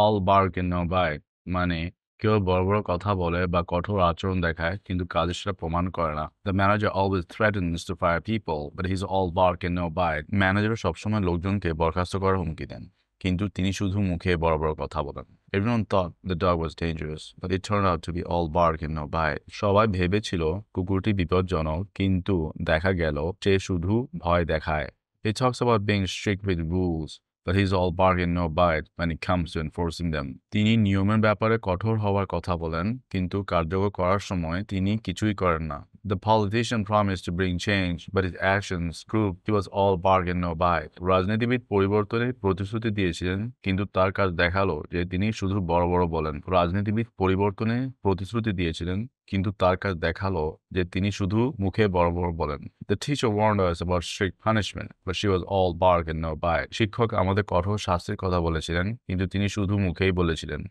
all bark and no bite মানে কেউ বড় বড় কথা বলে বা কঠোর আচরণ দেখায় কিন্তু কাজে সেটা প্রমাণ করে না। The manager always threatens to fire people, but he's all bark and no bite. Manager সবসময় লোকজনকে বরখাস্ত করার হুমকি দেন, কিন্তু তিনি শুধু মুখে বড় বড় কথা বলেন। Everyone thought the dog was dangerous, but it turned out to be all bark and no bite. সবাই ভেবেছিল কুকুরটি বিপজ্জনক, কিন্তু দেখা গেল সে শুধু ভয় দেখায়। He talks about being strict with rules, but he's all bark and no bite when it comes to enforcing them. তিনি নিয়মের ব্যাপারে কঠোর হওয়ার কথা বলেন, কিন্তু কার্যকর করার সময় তিনি কিছুই করেন না। The politician promised to bring change, but his actions proved he was all bark and no bite. রাজনীতিবিদ পরিবর্তনের প্রতিশ্রুতি দিয়েছিলেন, কিন্তু তার কাজ দেখালো যে তিনি শুধু বড় বড় বলেন। রাজনীতিবিদ পরিবর্তনের প্রতিশ্রুতি দিয়েছিলেন, কিন্তু তার কাজ দেখালো যে তিনি শুধু মুখে বড় বড় বলেন। The teacher warned us about strict punishment, but she was all bark and no bite. শিক্ষক আমাদের কঠোর শাস্তির কথা বলেছিলেন, কিন্তু তিনি শুধু মুখেই বলেছিলেন।